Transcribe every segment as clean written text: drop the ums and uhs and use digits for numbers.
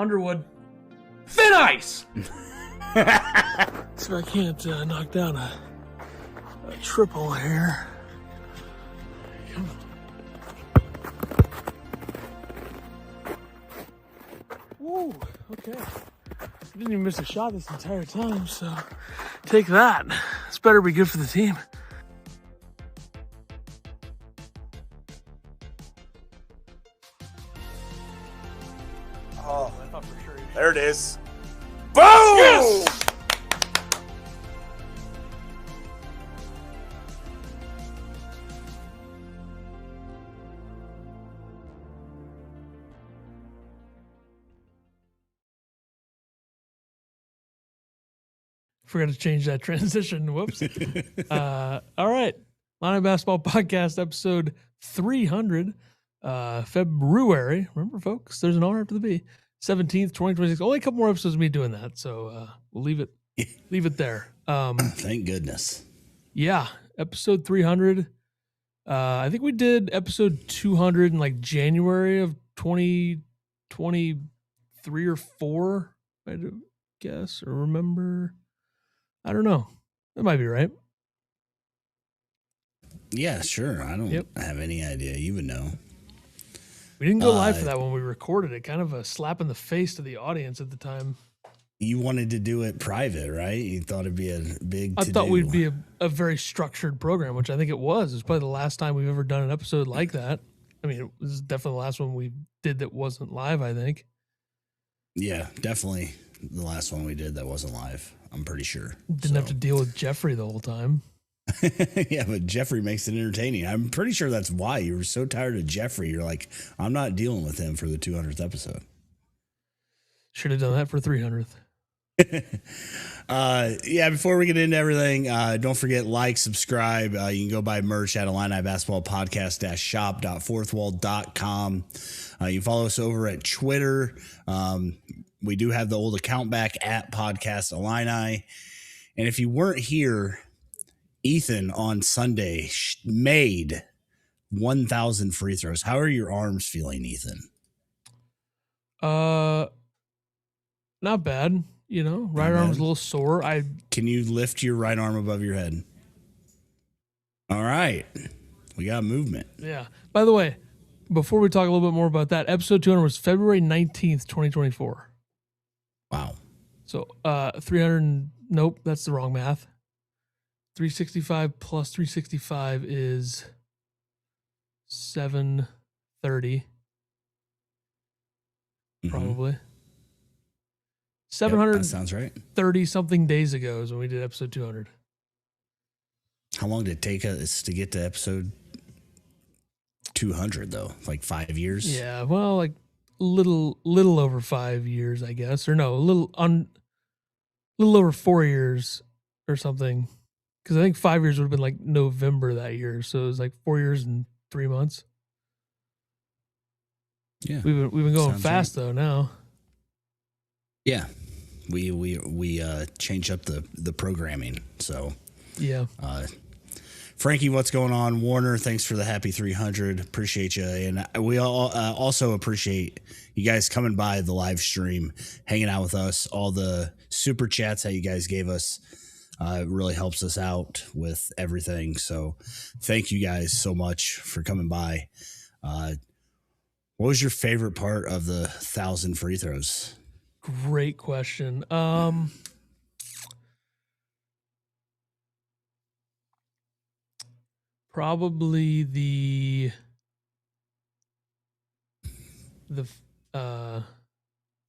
Underwood. Thin ice! So I can't knock down a triple here. Woo, okay. I didn't even miss a shot this entire time, so take that. This better be good for the team. Oh, I thought for sure. there it is. Boom! Yes! Forgot to change that transition. Whoops. All right. Illini Basketball Podcast, episode 300, February. Remember, folks, there's an R after the B. 17th, 2026. Only a couple more episodes of me doing that, so we'll leave it there. Thank goodness. Yeah, episode 300. I think we did episode 200 in like January of 2023 or 4, I guess, or remember. I don't know. That might be right. Yeah, sure. I don't have any idea. You would know. We didn't go live for that when we recorded it. Kind of a slap in the face to the audience at the time. You wanted to do it private, right? You thought it'd be a big I thought we'd be a very structured program, which I think it was. It's probably the last time we've ever done an episode like that. I mean, it was definitely the last one we did that wasn't live, I think. Yeah, definitely the last one we did that wasn't live. I'm pretty sure. Didn't have to deal with Jeffrey the whole time. Yeah, but Jeffrey makes it entertaining. I'm pretty sure that's why you were so tired of Jeffrey. You're like, I'm not dealing with him for the 200th episode. Should have done that for 300th. Yeah, before we get into everything, don't forget, like, subscribe. You can go buy merch at Illini Basketball Podcast-shop.fourthwall.com. You can follow us over at Twitter. We do have the old account back at Podcast Illini. And if you weren't here, Ethan on Sunday made 1,000 free throws. How are your arms feeling, Ethan? Not bad. You know, right arm's a little sore. Can you lift your right arm above your head? All right. We got movement. Yeah. By the way, before we talk a little bit more about that, episode 200 was February 19th, 2024. Wow. So 300, nope, that's the wrong math. 365 plus 365 is 730. Probably. 730 that sounds right. something days ago is when we did episode 200. How long did it take us to get to episode 200 though? Like 5 years? Yeah, well, like little over 5 years, I guess, or no, a little over 4 years or something. Because I think 5 years would have been like November that year, so it was like 4 years and 3 months. Yeah, we've been going fast though now. Yeah, we changed up the programming. So yeah. Frankie, what's going on? Warner, thanks for the happy 300. Appreciate you, and we all also appreciate you guys coming by the live stream, hanging out with us. All the super chats that you guys gave us really helps us out with everything. So thank you guys so much for coming by. What was your favorite part of the 1,000 free throws? Great question. Probably the I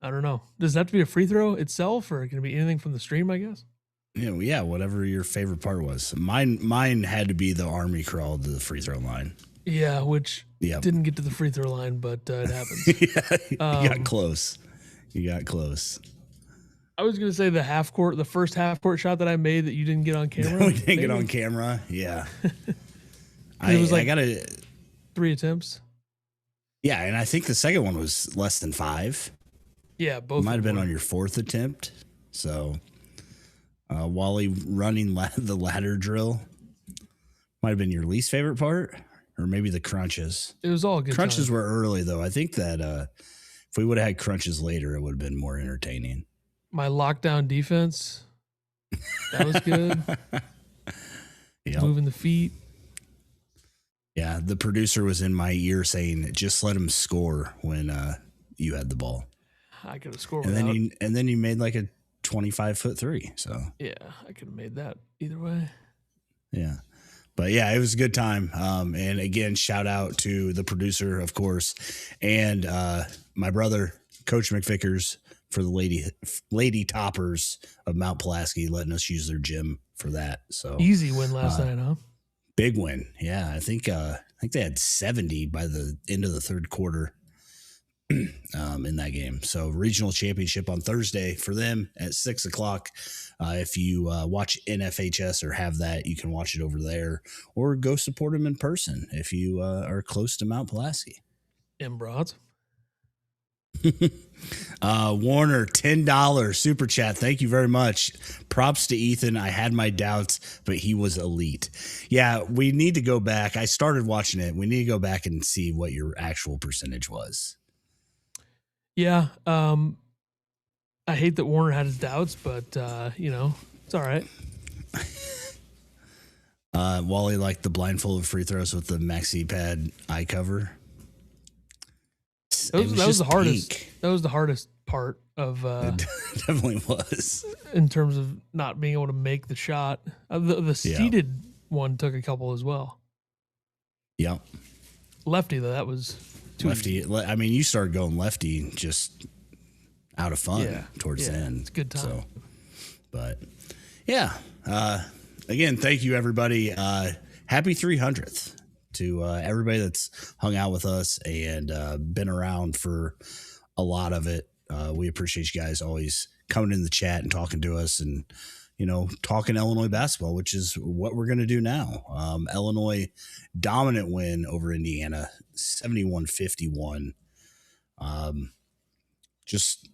don't know. Does it have to be a free throw itself, or can it be anything from the stream, I guess? Yeah, whatever your favorite part was. Mine had to be the army crawl to the free throw line. Yeah, which didn't get to the free throw line, but it happens. Yeah, you got close. I was going to say the first half court shot that I made that you didn't get on camera. We didn't get on camera. Yeah. It was like I got 3 attempts. Yeah, and I think the second one was less than 5. Yeah, both might have been on your 4th attempt. So, Wally running the ladder drill might have been your least favorite part, or maybe the crunches. It was all good. Crunches were early though. I think that If we would have had crunches later, it would have been more entertaining. My lockdown defense, that was good. Yep. Moving the feet. Yeah, the producer was in my ear saying, "Just let him score when you had the ball." I could have scored. And then you made like a 25-foot three. So yeah, I could have made that either way. yeah. But yeah, it was a good time. And again, shout out to the producer, of course, and my brother, Coach McVickers, for the lady toppers of Mount Pulaski, letting us use their gym for that. So easy win last night, huh? Big win. Yeah, I think they had 70 by the end of the third quarter in that game. So regional championship on Thursday for them at 6:00. If you watch NFHS or have that, you can watch it over there or go support them in person if you are close to Mount Pulaski. Broads. Warner, $10 super chat. Thank you very much. Props to Ethan. I had my doubts, but he was elite. Yeah, we need to go back. I started watching it. We need to go back and see what your actual percentage was. Yeah. I hate that Warner had his doubts, but it's all right. Wally liked the blindfolded free throws with the maxi pad eye cover. That was the hardest. Peak. That was the hardest part of. It definitely was. In terms of not being able to make the shot. The seated one took a couple as well. Yep. Lefty though, that was too lefty. Easy. I mean, you started going lefty just out of fun towards the end. It's a good time. So, but yeah. Again, thank you everybody. Happy 300th. To everybody that's hung out with us and been around for a lot of it. We appreciate you guys always coming in the chat and talking to us and, talking Illinois basketball, which is what we're going to do now. Illinois dominant win over Indiana, 71-51. Just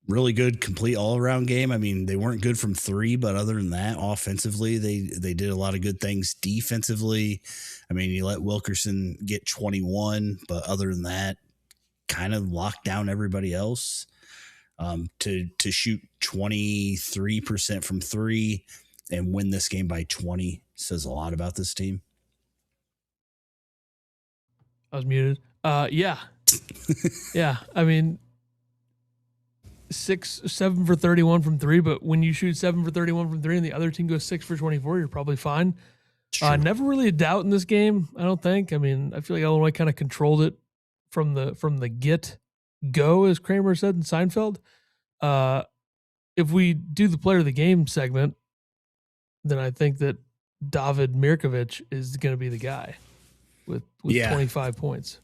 really good, complete all-around game. I mean, they weren't good from three, but other than that, offensively, they did a lot of good things. Defensively, I mean, you let Wilkerson get 21, but other than that, kind of locked down everybody else. To shoot 23% from three and win this game by 20 says a lot about this team. I was muted. Yeah. Yeah, I mean, 7 for 31 from three, but when you shoot 7 for 31 from three and the other team goes 6 for 24, you're probably fine. Never really a doubt in this game, I don't think. I mean, I feel like Illinois kind of controlled it from the get-go, as Kramer said in Seinfeld. If we do the player of the game segment, then I think that David Mirkovic is going to be the guy with 25 points.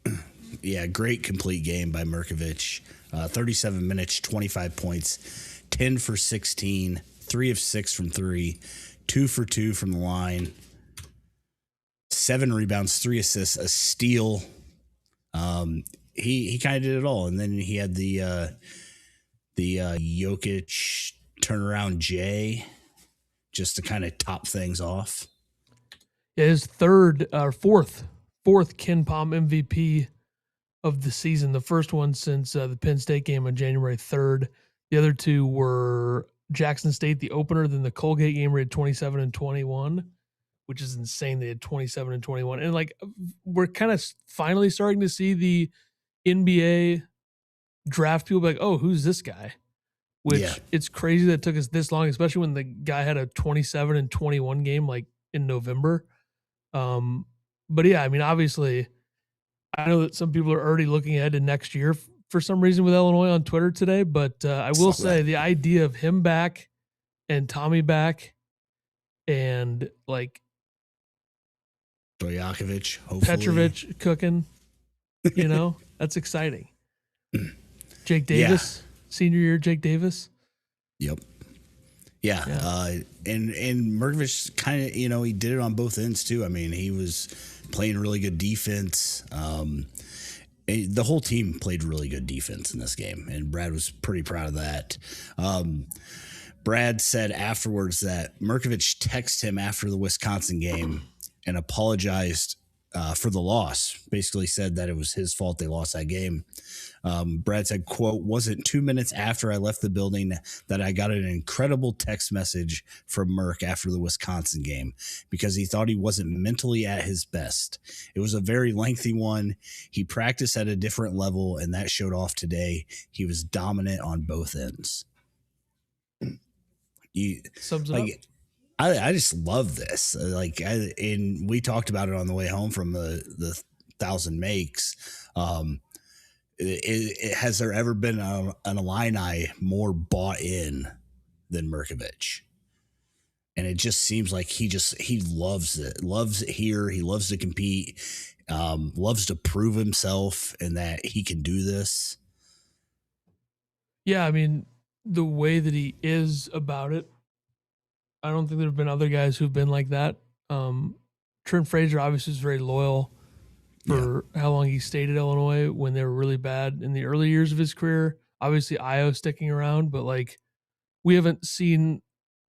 Yeah, great complete game by Mirkovic. 37 minutes, 25 points, 10 for 16, 3 of 6 from three, 2 for 2 from the line, 7 rebounds, 3 assists, a steal. He kind of did it all, and then he had the Jokic turnaround J just to kind of top things off. Yeah, his fourth Ken Palm MVP of the season. The first one since the Penn State game on January 3rd. The other two were Jackson State, the opener, then the Colgate game where he had 27 and 21, which is insane. They had 27 and 21. And we're kind of finally starting to see the NBA draft people be like, oh, who's this guy? Which it's crazy that it took us this long, especially when the guy had a 27 and 21 game in November. But yeah, I mean, obviously, I know that some people are already looking ahead to next year for some reason with Illinois on Twitter today, but I will say the idea of him back and Tommy back and Stojakovic, hopefully. Petrovic cooking, that's exciting. Jake Davis, senior year Jake Davis. Yep. Yeah. And Mirkovic kind of, he did it on both ends too. I mean, he was playing really good defense. The whole team played really good defense in this game, and Brad was pretty proud of that. Brad said afterwards that Mirkovic texted him after the Wisconsin game and apologized for the loss. Basically said that it was his fault they lost that game. Brad said, quote, "Wasn't 2 minutes after I left the building that I got an incredible text message from Merck after the Wisconsin game because he thought he wasn't mentally at his best. It was a very lengthy one. He practiced at a different level, and that showed off today. He was dominant on both ends." Sums it up. I just love this. And we talked about it on the way home from the 1,000 makes. Has there ever been an Illini more bought in than Merkovich? And it just seems like he loves it, loves it here. He loves to compete, loves to prove himself and that he can do this. Yeah, I mean, the way that he is about it, I don't think there have been other guys who've been like that. Trent Frazier obviously is very loyal for how long he stayed at Illinois when they were really bad in the early years of his career. Obviously, Io sticking around, but like we haven't seen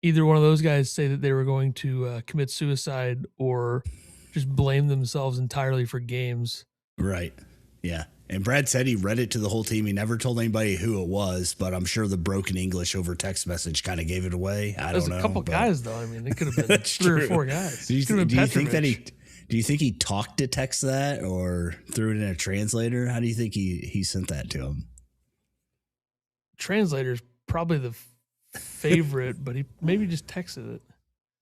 either one of those guys say that they were going to commit suicide or just blame themselves entirely for games. Right. Yeah. And Brad said he read it to the whole team. He never told anybody who it was, but I'm sure the broken English over text message kind of gave it away. I don't know. There's a couple guys, though. I mean, it could have been three or four guys. Do you think he talked to text that or threw it in a translator? How do you think he sent that to him? Translator's probably the favorite, but he maybe just texted it.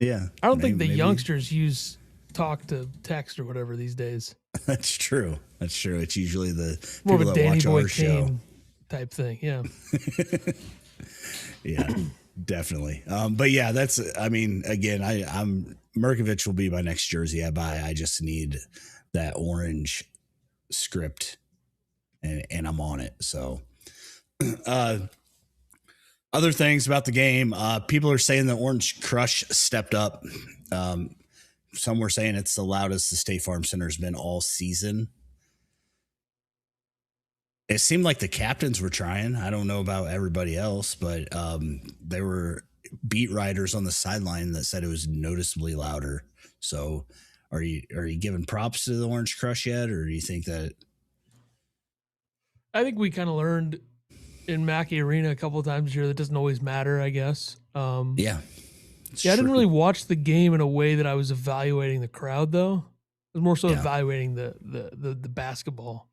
Yeah. I don't think the youngsters use talk to text or whatever these days. That's true. It's usually the more people of a that Danny watch Boy our show Kane type thing. Yeah. Yeah, definitely. But yeah, again, I'm Merkovich will be my next jersey I buy. I just need that orange script and I'm on it. So, other things about the game, people are saying the Orange Crush stepped up. Some were saying it's the loudest the State Farm Center has been all season. It seemed like the captains were trying. I don't know about everybody else, but there were beat writers on the sideline that said it was noticeably louder. So are you giving props to the Orange Crush yet, or do you think that? I think we kind of learned in Mackey Arena a couple of times this year that doesn't always matter, I guess. Yeah. I didn't really watch the game in a way that I was evaluating the crowd, though. I was more so evaluating the basketball.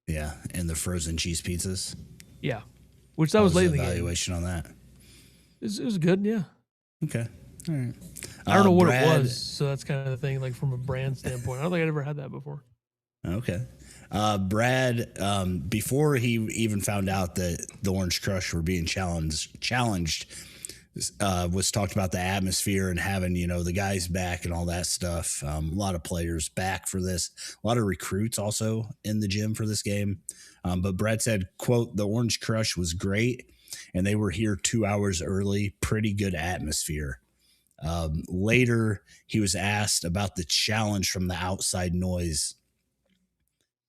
Yeah, and the frozen cheese pizzas. Yeah, which that was late in the game. Evaluation on that. It was good, yeah. Okay, all right. I don't know what it was, so that's kind of the thing. Like from a brand standpoint, I don't think I'd ever had that before. Okay, Brad, before he even found out that the Orange Crush were being challenged. Was talked about the atmosphere and having, the guys back and all that stuff. A lot of players back for this, a lot of recruits also in the gym for this game. But Brad said, quote, "The Orange Crush was great and they were here 2 hours early. Pretty good atmosphere." Later, he was asked about the challenge from the outside noise.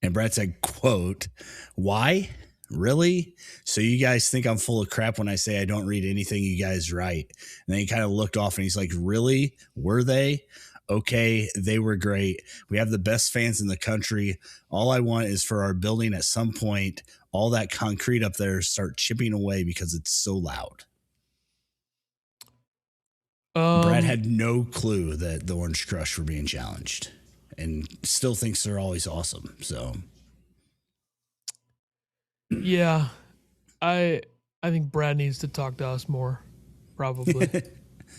And Brad said, quote, "Why? Really? So you guys think I'm full of crap when I say I don't read anything you guys write?" And then he kind of looked off and he's like, "Really? Were they? Okay, they were great. We have the best fans in the country. All I want is for our building at some point, all that concrete up there start chipping away because it's so loud." Brad had no clue that the Orange Crush were being challenged and still thinks they're always awesome. So yeah, I think Brad needs to talk to us more, probably.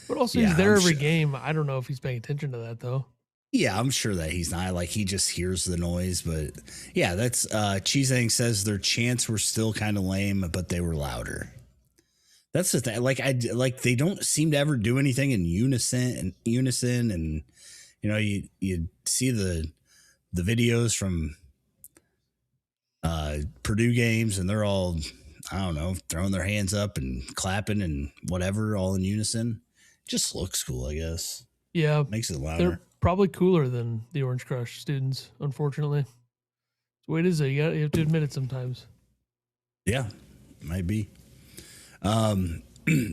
But also, he's there every game. I don't know if he's paying attention to that, though. Yeah, I'm sure that he's not. Like, he just hears the noise. But yeah, that's Cheesang says their chants were still kind of lame, but they were louder. That's the thing. Like they don't seem to ever do anything in unison. And you see the videos from Purdue games, and they're all, I don't know, throwing their hands up and clapping and whatever, all in unison. Just looks cool, I guess. Yeah, makes it louder. They're probably cooler than the Orange Crush students, unfortunately. It's the way it is, though. You have to admit it sometimes. Yeah, might be.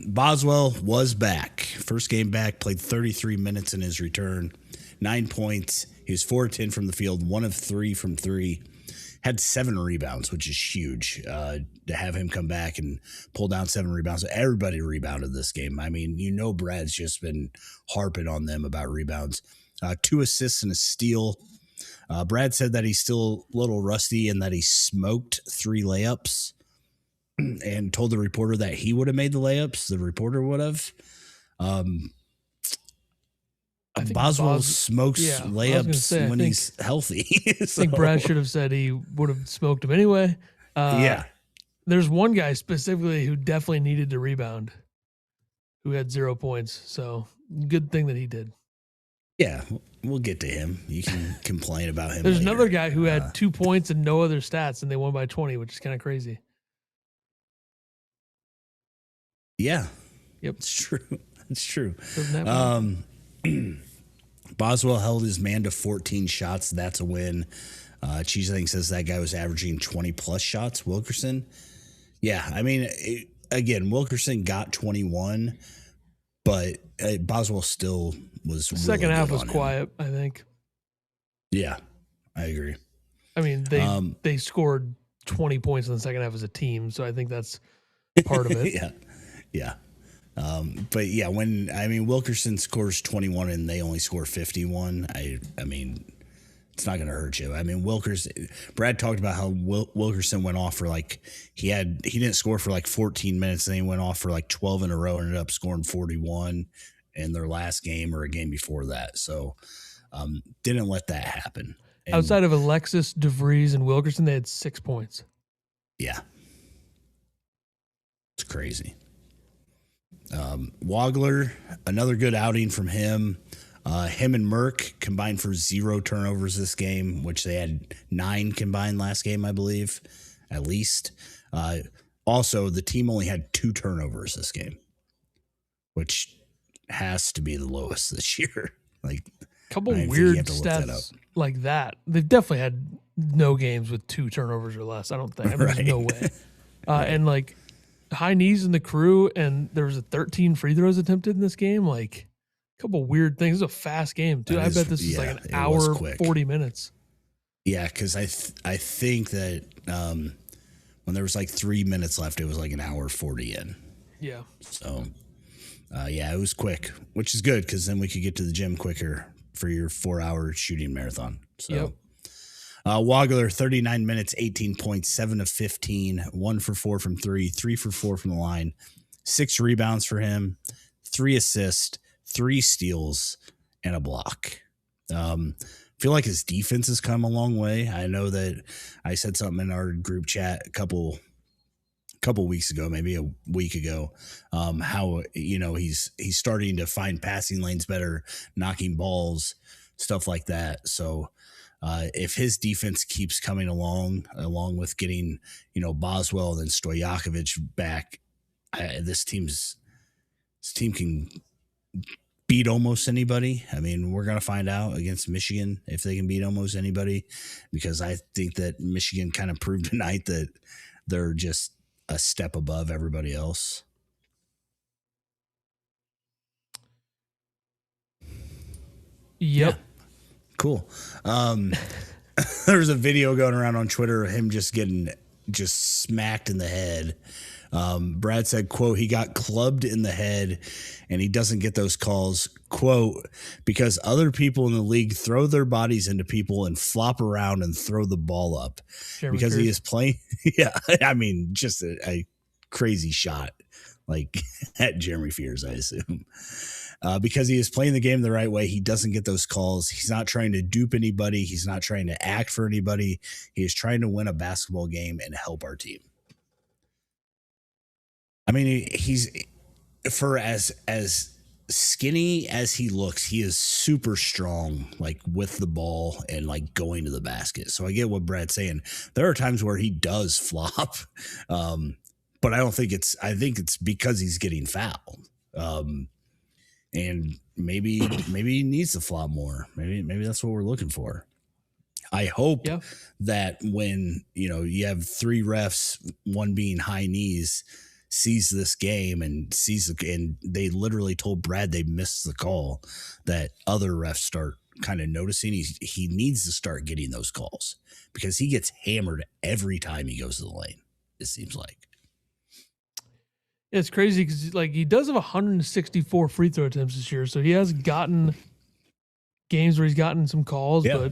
Boswell was back. First game back, played 33 minutes in his return. 9 points. He was 4 of 10 from the field, 1 of 3 from 3. Had 7 rebounds, which is huge to have him come back and pull down 7 rebounds. Everybody rebounded this game. I mean, Brad's just been harping on them about rebounds. 2 assists and a steal. Brad said that he's still a little rusty and that he smoked 3 layups and told the reporter that he would have made the layups. The reporter would have. Boswell smokes layups when he's healthy. I think Brad should have said he would have smoked him anyway. There's one guy specifically who definitely needed to rebound, who had 0 points. So good thing that he did. Yeah, we'll get to him. You can complain about him. There's later. another guy who had 2 points and no other stats, and they won by 20, which is kind of crazy. Yeah. Yep. It's true. It's true. Doesn't Boswell held his man to 14 shots. That's a win. Cheese, I think, says that guy was averaging 20-plus shots. Wilkerson. Yeah, I mean, again, Wilkerson got 21, but Boswell still was the second half was quiet, I think. Yeah, I agree. I mean, they scored 20 points in the second half as a team, so I think that's part of it. Yeah. But yeah, when Wilkerson scores 21 and they only score 51, I mean, it's not going to hurt you. I mean, Brad talked about how Wilkerson went off for he didn't score for 14 minutes, and then he went off for 12 in a row, ended up scoring 41 in their last game or a game before that. So, didn't let that happen. And outside of Alexis, DeVries, and Wilkerson, they had 6 points. Yeah. It's crazy. Wagler, another good outing from him. Him and Merck combined for 0 turnovers this game, which they had 9 combined last game, I believe, at least. Also, the team only had 2 turnovers this game, which has to be the lowest this year. A couple weird stats like that. They've definitely had no games with 2 turnovers or less. I don't think. There's no way. And high knees in the crew, and there was 13 free throws attempted in this game. A couple weird things. It's a fast game, too. I bet this is an hour, 40 minutes. Yeah, because I think that when there was 3 minutes left, it was an hour 40 in. Yeah. So, it was quick, which is good because then we could get to the gym quicker for your 4-hour shooting marathon. So. Yep. Wagler, 39 minutes, 18 points, 7 of 15, 1 for 4 from 3, 3 for 4 from the line, 6 rebounds for him, 3 assists, 3 steals, and a block. Feel like his defense has come a long way. I know that I said something in our group chat a couple weeks ago, maybe a week ago, how he's starting to find passing lanes better, knocking balls, stuff like that. So. If his defense keeps coming along with getting, Boswell and then Stojakovic back, this team can beat almost anybody. I mean, we're going to find out against Michigan if they can beat almost anybody, because I think that Michigan kind of proved tonight that they're just a step above everybody else. Yep. Yeah. Cool. There was a video going around on Twitter of him just getting smacked in the head. Brad said, quote, he got clubbed in the head and he doesn't get those calls, quote, because other people in the league throw their bodies into people and flop around and throw the ball up. Jeremy because Fears. He is playing. Yeah. I mean, just a crazy shot at Jeremy Fears, I assume. Because he is playing the game the right way. He doesn't get those calls. He's not trying to dupe anybody. He's not trying to act for anybody. He is trying to win a basketball game and help our team. I mean, he's for as skinny as he looks, he is super strong, with the ball and going to the basket. So I get what Brad's saying. There are times where he does flop, but I think it's because he's getting fouled. And maybe he needs to flop more. Maybe that's what we're looking for. I hope that when you have 3 refs, one being high knees, sees this game and they literally told Brad they missed the call, that other refs start kind of noticing he needs to start getting those calls because he gets hammered every time he goes to the lane. It seems like. It's crazy because like he does have 164 free throw attempts this year, so he has gotten games where he's gotten some calls, but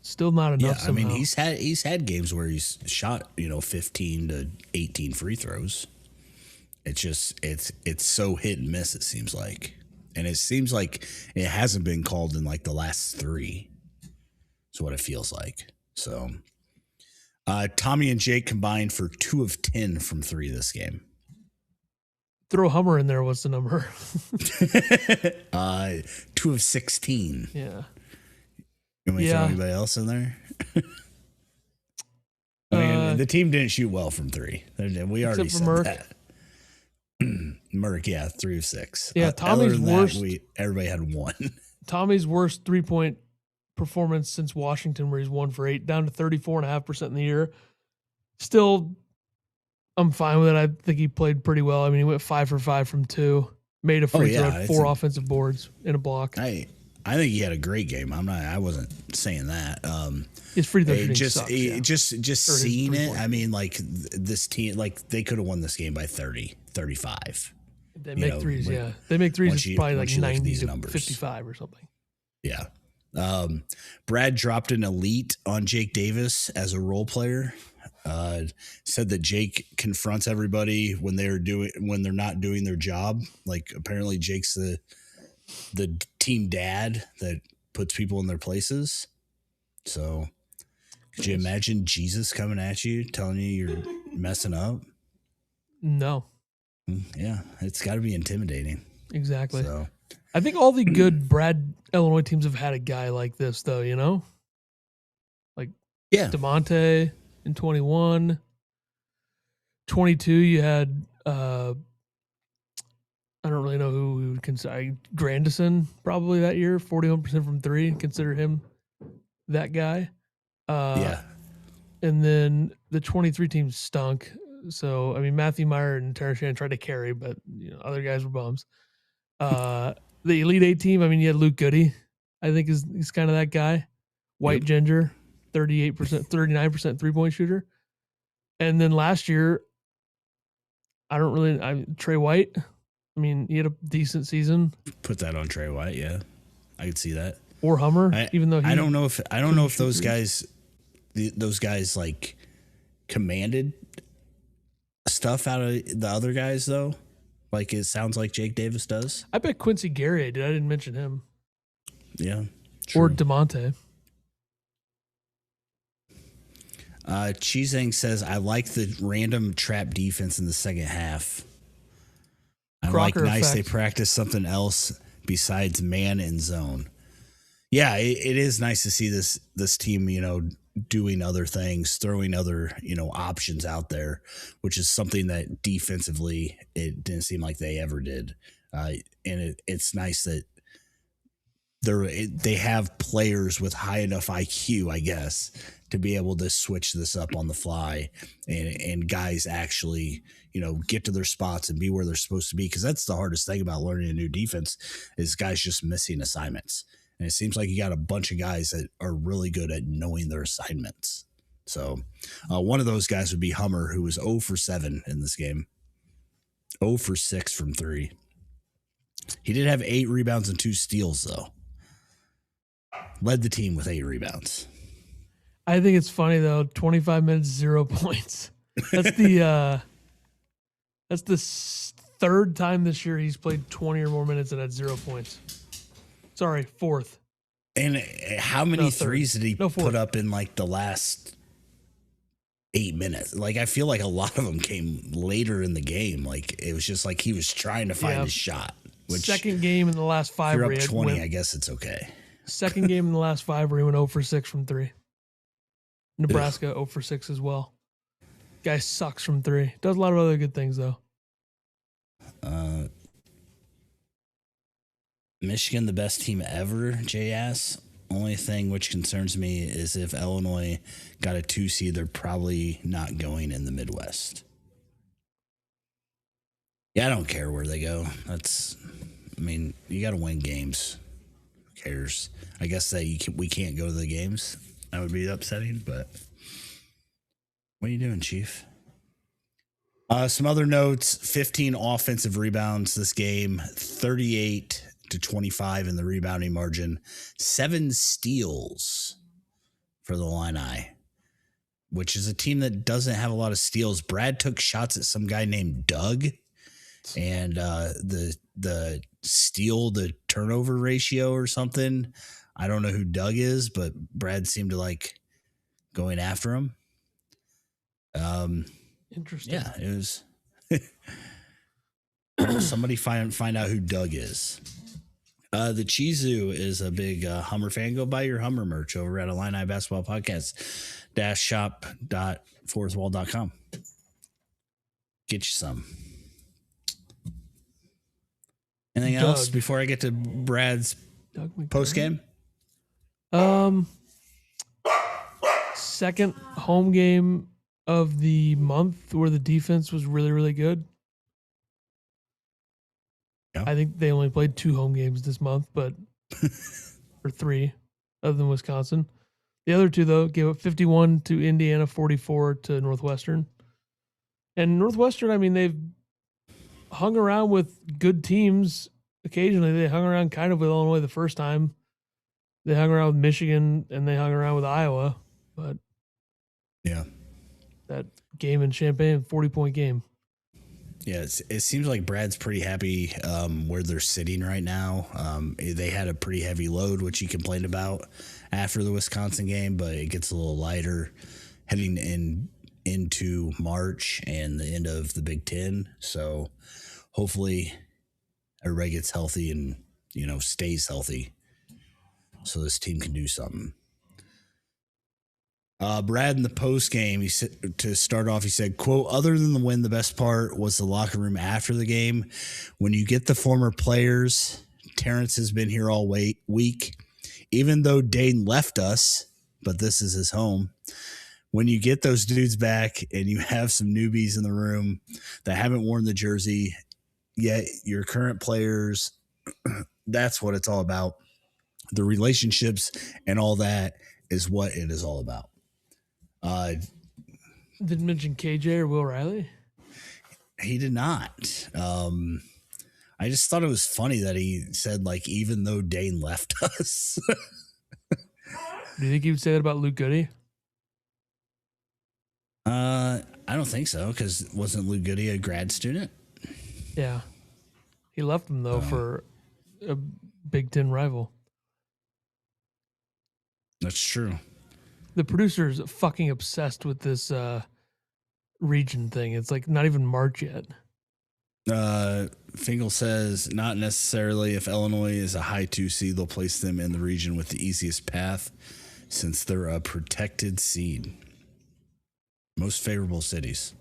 still not enough. Yeah, I mean he's had games where he's shot 15 to 18 free throws. It's just it's so hit and miss. It seems like, and it seems like it hasn't been called in like the last 3. Is what it feels like. So, Tommy and Jake combined for 2 of 10 from 3 this game. Throw Hummer in there. What's the number? 2 of 16. Yeah. You want me to throw anybody else in there? I mean, the team didn't shoot well from 3. We already said Merck. that. Merck, 3 of 6. Yeah, Tommy's worst. Everybody had 1. Tommy's worst 3-point performance since Washington, where he's 1 for 8, down to 34.5% in the year. Still, I'm fine with it. I think he played pretty well. I mean, he went 5 for 5 from 2, made a free throw, 4 offensive boards in a block. I think he had a great game. I wasn't saying that. His free throw shooting sucks, just seeing it. I mean, like this team, like they could have won this game by 30, 35. They make threes, They make threes. It's probably like 90 to numbers. 55 or something. Yeah. Brad dropped an elite on Jake Davis as a role player. Said that Jake confronts everybody when they're not doing their job. Like apparently Jake's the team dad that puts people in their places. So could you imagine Jesus coming at you, telling you you're messing up? No. Yeah, it's got to be intimidating. Exactly. So. I think all the good Illinois teams have had a guy like this, though, Like DeMonte in 21. 22, you had, I don't really know who we would consider. Grandison probably that year, 41% from 3. Consider him that guy. And then the 23 team stunk. So, I mean, Matthew Meyer and Terrence Shannon tried to carry, but other guys were bums. The Elite 8 team, I mean, you had Luke Goody, I think he's kind of that guy. White Ginger, 38%, 39% 3-point shooter. And then last year, Trey White, I mean, he had a decent season. Put that on Trey White, yeah. I could see that. Or Hummer, even though I don't know if those guys like commanded stuff out of the other guys though. Like it sounds like Jake Davis does. I bet Quincy Guerrier did. I didn't mention him. Yeah. True. Or DeMonte. Cheesang says, I like the random trap defense in the second half. I Crocker like nice effect. they practice something else besides man and zone. Yeah, it is nice to see this team, doing other things, throwing other, options out there, which is something that defensively it didn't seem like they ever did. And it's nice that they have players with high enough IQ, I guess, to be able to switch this up on the fly and guys actually, get to their spots and be where they're supposed to be. Cause that's the hardest thing about learning a new defense is guys just missing assignments. And it seems like you got a bunch of guys that are really good at knowing their assignments. So one of those guys would be Hummer, who was 0 for 7 in this game. 0 for 6 from 3. He did have 8 rebounds and 2 steals, though. Led the team with 8 rebounds. I think it's funny, though. 25 minutes, 0 points. That's the third time this year he's played 20 or more minutes and had 0 points. Sorry, 4th. And how many threes did he put up in like the last 8 minutes? Like, I feel like a lot of them came later in the game. Like, it was just like he was trying to find his shot. Which, second game in the last 5 if you're up 20, I guess it's okay. Second game in the last 5 where he went 0 for 6 from 3. Nebraska 0 for 6 as well. Guy sucks from 3. Does a lot of other good things, though. Michigan, the best team ever, Jay asks. Only thing which concerns me is if Illinois got a 2 seed, they're probably not going in the Midwest. Yeah, I don't care where they go. You got to win games. Who cares? I guess that we can't go to the games. That would be upsetting, but what are you doing, Chief? Some other notes, 15 offensive rebounds this game, 38 to 25 in the rebounding margin, 7 steals for the Illini, which is a team that doesn't have a lot of steals. Brad took shots at some guy named Doug, and the steal to turnover ratio or something. I don't know who Doug is, but Brad seemed to like going after him. Interesting. Yeah, it was. Somebody find out who Doug is. The Chizu is a big Hummer fan. Go buy your Hummer merch over at Illini Basketball Podcast -shop.forestwall.com. Get you some. Anything else before I get to Brad's post game? Second home game of the month where the defense was really, really good. Yeah. I think they only played 2 home games this month, but or 3 other than Wisconsin. The other 2, though, gave up 51 to Indiana, 44 to Northwestern. And Northwestern, I mean, they've hung around with good teams occasionally. They hung around kind of with Illinois the first time. They hung around with Michigan, and they hung around with Iowa. But yeah, that game in Champaign, 40-point game. Yeah, it seems like Brad's pretty happy where they're sitting right now. They had a pretty heavy load, which he complained about after the Wisconsin game, but it gets a little lighter heading into March and the end of the Big Ten. So hopefully everybody gets healthy and, stays healthy so this team can do something. Brad in the post game, he said, to start off, he said, quote, other than the win, the best part was the locker room after the game. When you get the former players, Terrence has been here all week, even though Dane left us, but this is his home. When you get those dudes back and you have some newbies in the room that haven't worn the jersey yet, your current players, that's what it's all about. The relationships and all that is what it is all about. Didn't mention KJ or Will Riley? He did not. I just thought it was funny that he said, like, even though Dane left us. Do you think he would say that about Luke Goody? I don't think so, because wasn't Luke Goody a grad student? Yeah. He left him, though, for a Big Ten rival. That's true. The producer's fucking obsessed with this region thing. It's like not even March yet. Finkel says, not necessarily. If Illinois is a high 2 seed, they'll place them in the region with the easiest path since they're a protected seed. Most favorable cities.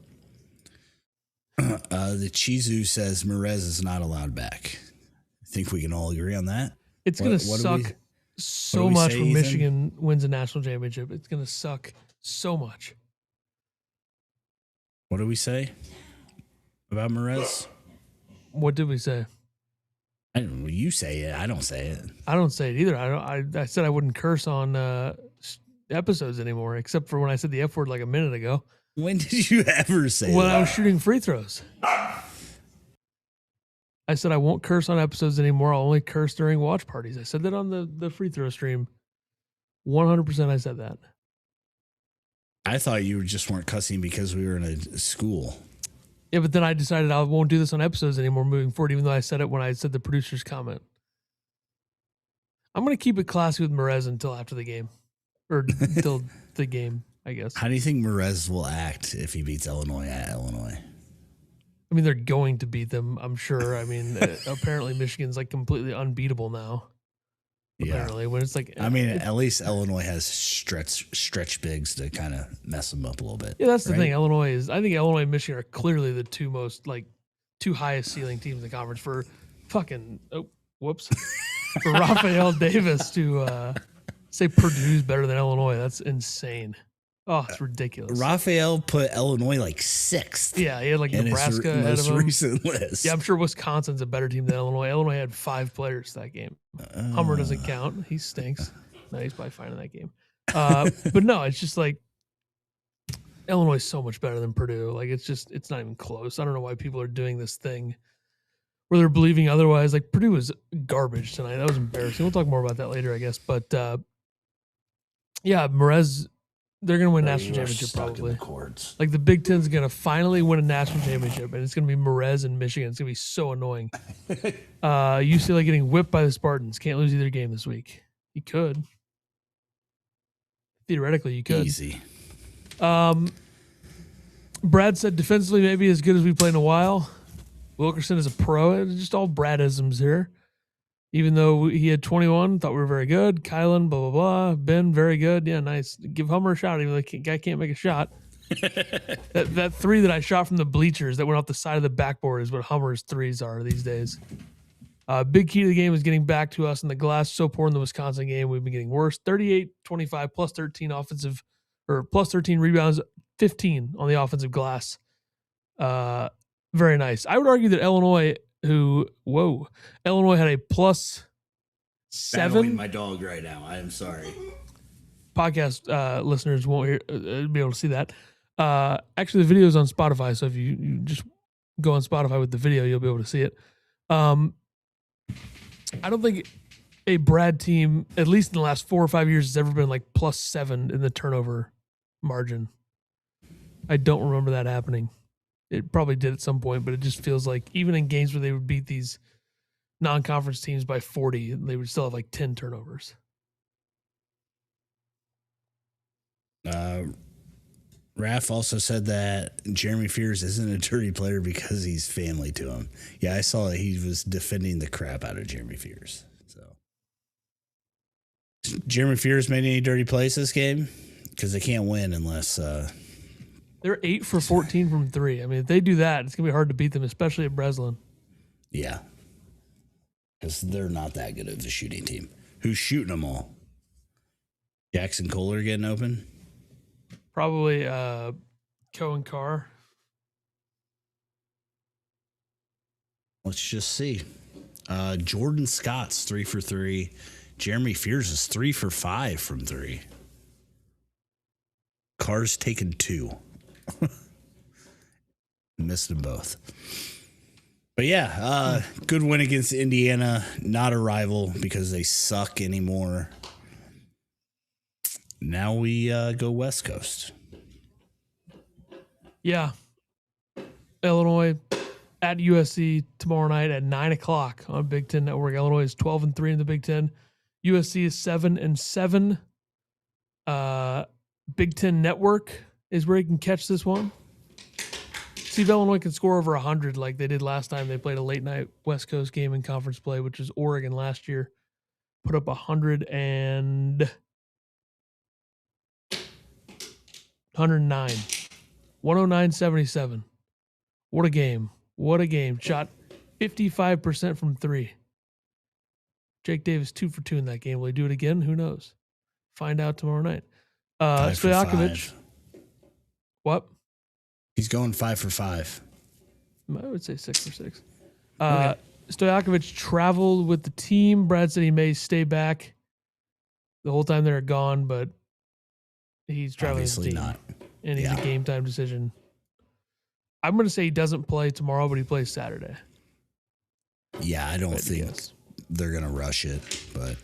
The Chizu says Merez is not allowed back. I think we can all agree on that. It's going to suck so much when Michigan wins a national championship. It's going to suck so much. What do we say about Merez? What did we say? I don't know. You say it. I don't say it. I don't say it either. I said I wouldn't curse on episodes anymore, except for when I said the F word like a minute ago. When did you ever say when that? I was shooting free throws. I said I won't curse on episodes anymore. I'll only curse during watch parties. I said that on the free throw stream. 100% I said that. I thought you just weren't cussing because we were in a school. Yeah, but then I decided I won't do this on episodes anymore moving forward, even though I said it when I said the producer's comment. I'm going to keep it classy with Merez until after the game. Or until the game, I guess. How do you think Merez will act if he beats Illinois at Illinois? I mean, they're going to beat them, I'm sure. I mean, apparently Michigan's like completely unbeatable now. Apparently, when it's like, I mean, at least Illinois has stretch bigs to kind of mess them up a little bit. Yeah, that's the thing. I think Illinois and Michigan are clearly the two highest ceiling teams in the conference for fucking, for Raphael Davis to say Purdue's better than Illinois. That's insane. Oh, it's ridiculous. Raphael put Illinois like 6th. Yeah, he had like in Nebraska his ahead of most him. recent list. Yeah, I'm sure Wisconsin's a better team than Illinois. Illinois had 5 players that game. Hummer doesn't count. He stinks. No, he's probably fine in that game. But no, it's just like Illinois is so much better than Purdue. Like it's not even close. I don't know why people are doing this thing where they're believing otherwise. Like Purdue was garbage tonight. That was embarrassing. We'll talk more about that later, I guess. But yeah, Merez, they're going to win a national championship probably. Like the Big Ten's going to finally win a national championship, and it's going to be Merez and Michigan. It's going to be so annoying. UCLA getting whipped by the Spartans. Can't lose either game this week. You could. Theoretically, you could. Easy. Brad said defensively maybe as good as we played in a while. Wilkerson is a pro. It's just all Bradisms here. Even though he had 21, thought we were very good. Kylan, blah, blah, blah. Ben, very good. Yeah, nice. Give Hummer a shot, even though the guy can't make a shot. that 3 that I shot from the bleachers that went off the side of the backboard is what Hummer's 3s are these days. Big key to the game is getting back to us in the glass. So poor in the Wisconsin game. We've been getting worse. 38-25, plus 13 offensive, or plus 13 rebounds, 15 on the offensive glass. Very nice. I would argue that Illinois had a plus 7. Battling my dog right now. I am sorry. Podcast listeners won't be able to see that. Actually, the video is on Spotify, so if you just go on Spotify with the video, you'll be able to see it. I don't think a Brad team, at least in the last 4 or 5 years, has ever been like plus 7 in the turnover margin. I don't remember that happening. It probably did at some point, but it just feels like even in games where they would beat these non-conference teams by 40, they would still have like 10 turnovers. Raph also said that Jeremy Fears isn't a dirty player because he's family to him. Yeah, I saw that he was defending the crap out of Jeremy Fears. So, Jeremy Fears made any dirty plays this game? Because they can't win unless... They're 8 for 14 from 3. I mean, if they do that, it's going to be hard to beat them, especially at Breslin. Yeah. Because they're not that good of a shooting team. Who's shooting them all? Jackson Kohler getting open? Probably Cohen Carr. Let's just see. Jordan Scott's 3 for 3. Jeremy Fears is 3 for 5 from 3. Carr's taken 2. Missed them both. But yeah, good win against Indiana. Not a rival because they suck anymore. Now we go West Coast. Yeah. Illinois at USC tomorrow night at 9:00 on Big Ten Network. Illinois is 12-3 in the Big Ten. USC is 7-7. Big Ten Network is where you can catch this one. See if Illinois can score over 100 like they did last time they played a late night West Coast game in conference play, which is Oregon last year. Put up 109. 109-77. What a game. What a game. Shot 55% from 3. Jake Davis 2 for 2 in that game. Will he do it again? Who knows? Find out tomorrow night. Stojakovic. What? He's going 5 for 5. I would say 6 for 6. Okay. Stojakovic traveled with the team. Brad said he may stay back the whole time they're gone, but he's traveling with the team. Not. And he's a game time decision. I'm going to say he doesn't play tomorrow, but he plays Saturday. Yeah, I don't think they're going to rush it, but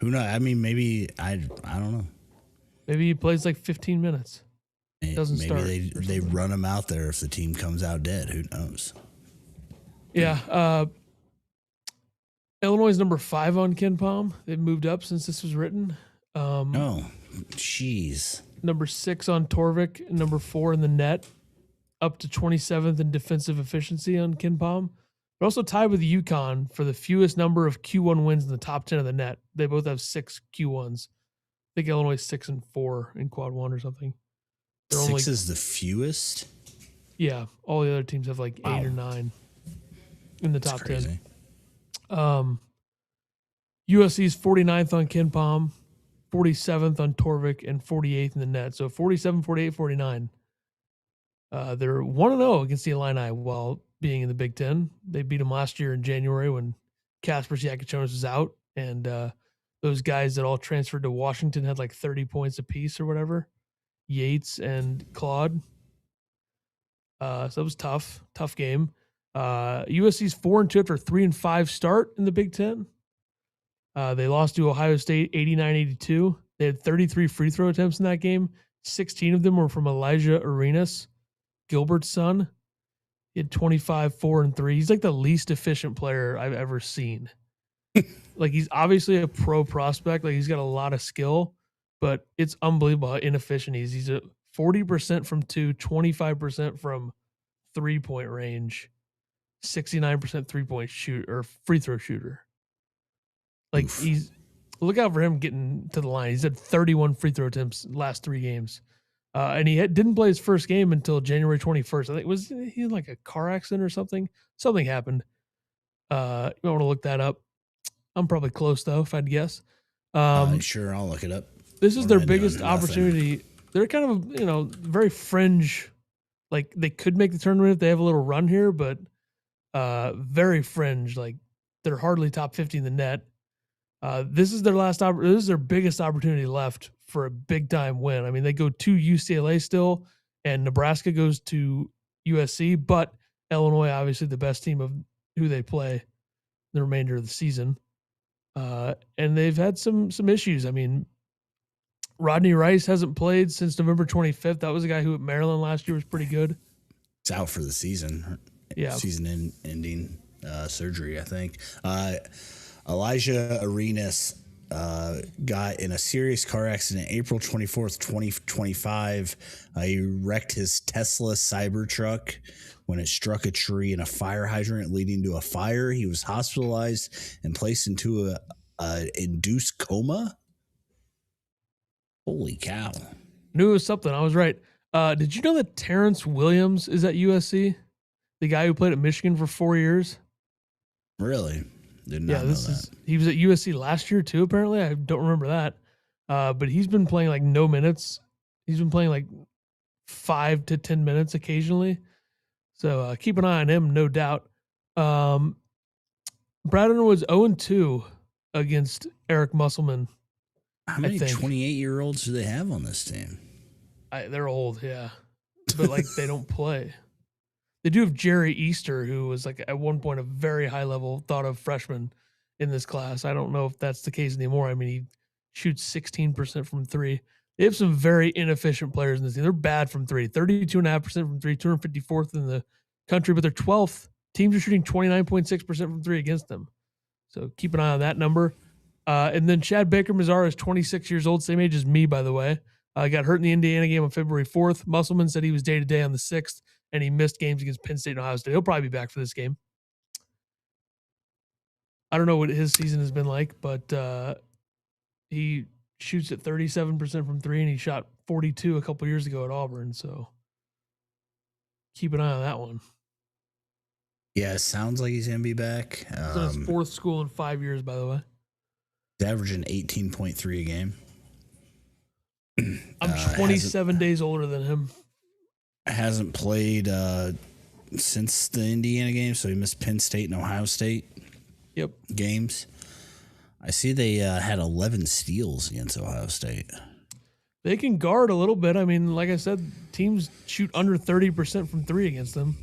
who knows? I mean, maybe, I don't know. Maybe he plays like 15 minutes. Doesn't start. Maybe they run him out there if the team comes out dead. Who knows? Yeah. Illinois is number 5 on KenPom. They've moved up since this was written. Oh, jeez. Number 6 on Torvik. Number 4 in the net. Up to 27th in defensive efficiency on KenPom. They're also tied with UConn for the fewest number of Q1 wins in the top 10 of the net. They both have 6 Q1s. I think Illinois is 6-4 in quad 1 or something. 6 is the fewest? Yeah. All the other teams have like 8 or 9 in the top 10. USC is 49th on KenPom, 47th on Torvik and 48th in the net. So 47, 48, 49. They're 1-0 against the Illini while being in the Big Ten. They beat them last year in January when Kasper Siakachonis was out, and those guys that all transferred to Washington had like 30 points apiece or whatever. Yates and Claude. So it was tough game. USC's 4-2 after 3-5 start in the Big Ten. They lost to Ohio State 89-82. They had 33 free throw attempts in that game. 16 of them were from Elijah Arenas, Gilbert's son. He had 25, 4, and 3. He's like the least efficient player I've ever seen. Like, he's obviously a pro prospect. Like, he's got a lot of skill, but it's unbelievable how inefficient he is. He's at 40% from 2, 25% from 3-point range, 69% 3-point shoot or free throw shooter. Like, look out for him getting to the line. He's had 31 free throw attempts last 3 games. And he didn't play his first game until January 21st. I think was he in like a car accident or something? Something happened. You might want to look that up. I'm probably close though, if I'd guess. Sure, I'll look it up. This is their biggest opportunity. They're kind of, very fringe. Like, they could make the tournament if they have a little run here, but very fringe. Like, they're hardly top 50 in the net. This is their this is their biggest opportunity left for a big time win. I mean, they go to UCLA still, and Nebraska goes to USC, but Illinois, obviously the best team of who they play the remainder of the season. And they've had some issues. I mean, Rodney Rice hasn't played since November 25th. That was a guy who at Maryland last year was pretty good. It's out for the season. Yeah. Season ending surgery, I think. Elijah Arenas got in a serious car accident April 24th, 2025. He wrecked his Tesla Cybertruck when it struck a tree and a fire hydrant, leading to a fire. He was hospitalized and placed into a induced coma. Holy cow. Knew it was something. I was right. Did you know that Terrence Williams is at USC? The guy who played at Michigan for 4 years? Really? Did not know that. He was at USC last year too, apparently. I don't remember that. But he's been playing like no minutes. He's been playing like 5 to 10 minutes occasionally. So keep an eye on him, no doubt. Brad Underwood's 0-2 against Eric Musselman. How many 28-year-olds do they have on this team? They're old, yeah. But like they don't play. They do have Jerry Easter, who was like at one point a very high level thought of freshman in this class. I don't know if that's the case anymore. I mean, he shoots 16% from 3. They have some very inefficient players in this team. They're bad from 3, 32.5% from 3, 254th in the country, but they're 12th. Teams are shooting 29.6% from 3 against them. So keep an eye on that number. And then Chad Baker-Mazara is 26 years old, same age as me, by the way. Got hurt in the Indiana game on February 4th. Musselman said he was day-to-day on the 6th, and he missed games against Penn State and Ohio State. He'll probably be back for this game. I don't know what his season has been like, but he shoots at 37% from 3, and he shot 42 a couple years ago at Auburn. So keep an eye on that one. Yeah, it sounds like he's going to be back. It's in his 4th school in 5 years, by the way. He's averaging 18.3 a game. I'm 27 days older than him. Hasn't played since the Indiana game, so he missed Penn State and Ohio State games. I see they had 11 steals against Ohio State. They can guard a little bit. I mean, like I said, teams shoot under 30% from 3 against them.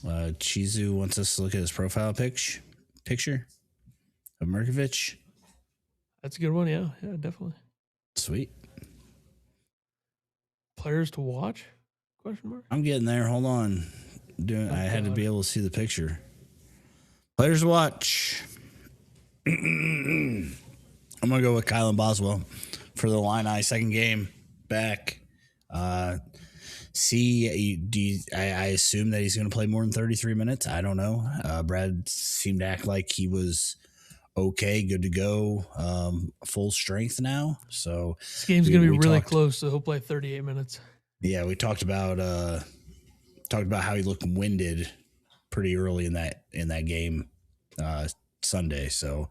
Chizu wants us to look at his profile picture of Mirkovic. That's a good one, yeah. Yeah, definitely. Sweet. Players to watch? Question mark. I'm getting there. Hold on. I had to be able to see the picture. Players to watch. I'm gonna go with Kylan Boswell for the Illini second game back. I assume that he's going to play more than 33 minutes. I don't know. Brad seemed to act like he was okay, good to go, full strength now. So this game's going to be really close, so he'll play 38 minutes. Yeah, we talked about how he looked winded pretty early in that game. Sunday. So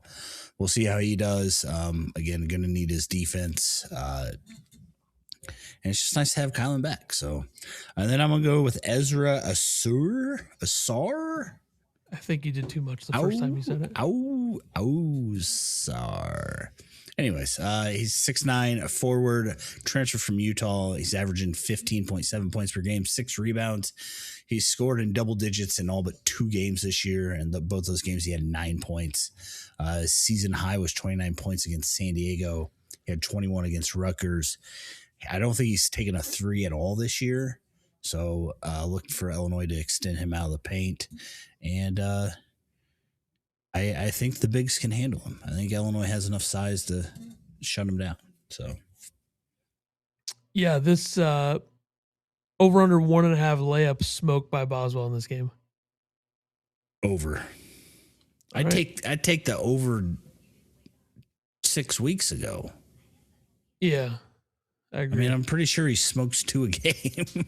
we'll see how he does. Again, going to need his defense. And it's just nice to have Kylan back. So, and then I'm going to go with Ezra Asar. I think you did too much the first time you said it. Asar. Anyways, he's 6'9", a forward, transfer from Utah. He's averaging 15.7 points per game, 6 rebounds. He's scored in double digits in all but 2 games this year, and both those games he had 9 points. His season high was 29 points against San Diego. He had 21 against Rutgers. I don't think he's taken a 3 at all this year, so looking for Illinois to extend him out of the paint. And I think the bigs can handle him. I think Illinois has enough size to shut him down. So, yeah, this over under 1.5 layups smoked by Boswell in this game. Over. I'd take the over 6 weeks ago. Yeah, I agree. I mean, I'm pretty sure he smokes 2 a game.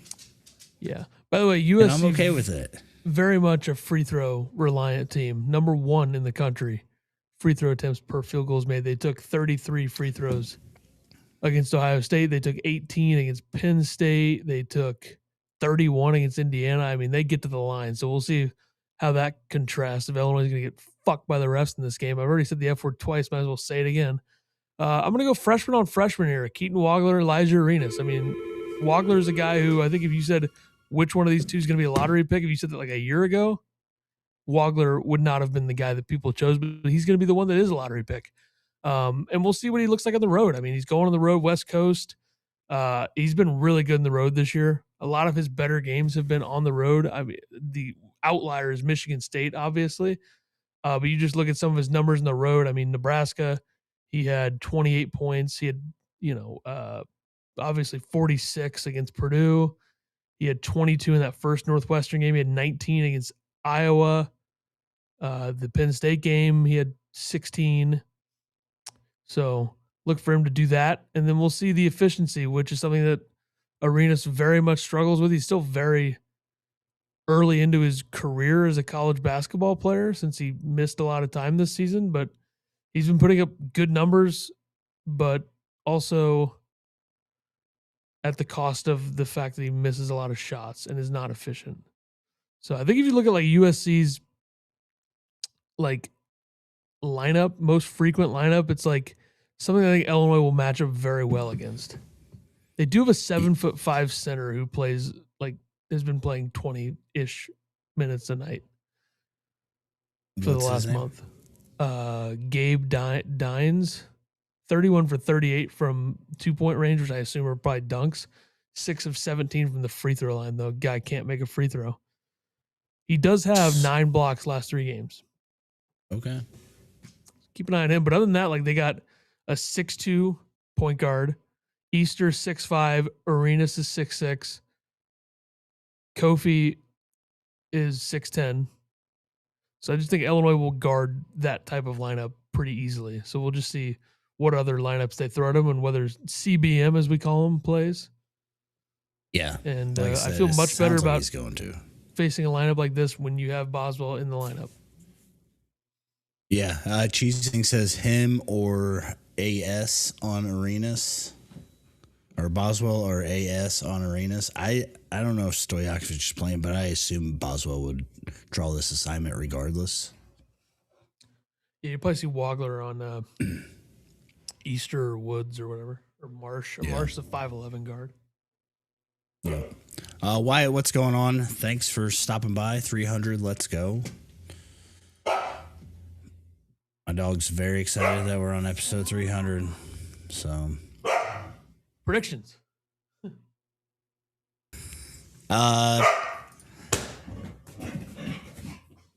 Yeah. By the way, USC, and I'm okay with it. Very much a free throw reliant team. Number 1 in the country, free throw attempts per field goals made. They took 33 free throws against Ohio State. They took 18 against Penn State. They took 31 against Indiana. I mean, they get to the line. So we'll see how that contrasts. If Illinois is going to get fucked by the refs in this game. I've already said the F word twice. Might as well say it again. I'm going to go freshman on freshman here. Keaton Wagler, Elijah Arenas. I mean, Wagler is a guy who I think if you said which one of these two is going to be a lottery pick, if you said that like a year ago, Wagler would not have been the guy that people chose, but he's going to be the one that is a lottery pick. And we'll see what he looks like on the road. I mean, he's going on the road, West Coast. He's been really good in the road this year. A lot of his better games have been on the road. I mean, the outlier is Michigan State, obviously. But you just look at some of his numbers in the road. I mean, Nebraska, he had 28 points. He had, obviously 46 against Purdue. He had 22 in that first Northwestern game. He had 19 against Iowa. The Penn State game, he had 16. So look for him to do that. And then we'll see the efficiency, which is something that Arenas very much struggles with. He's still very early into his career as a college basketball player since he missed a lot of time this season, but he's been putting up good numbers, but also at the cost of the fact that he misses a lot of shots and is not efficient. So I think if you look at like USC's like lineup, most frequent lineup, it's like something I think Illinois will match up very well against. They do have a 7'5" center who plays like has been playing 20-ish minutes a night for the last month. Gabe Dines, 31 for 38 from 2-point range, which I assume are probably dunks. 6 of 17 from the free throw line, though. Guy can't make a free throw. He does have 9 blocks last 3 games. Okay. Keep an eye on him. But other than that, like they got a 6'2" point guard. Easter 6'5", Arenas is 6'6". Kofi is 6'10". So I just think Illinois will guard that type of lineup pretty easily. So we'll just see what other lineups they throw at him and whether CBM, as we call him, plays. Yeah. And like I feel much better about he's going to facing a lineup like this when you have Boswell in the lineup. Yeah. Cheesing says him or AS on Arenas. Or Boswell or AS on Arenas. I don't know if Stojakovic is playing, but I assume Boswell would draw this assignment regardless. Yeah, you probably see Wagler on Easter or Woods or whatever. Or Marsh. Or Marsh is a 5'11" guard. Yeah. Wyatt, what's going on? Thanks for stopping by. 300, let's go. My dog's very excited that we're on episode 300. So... predictions. I'm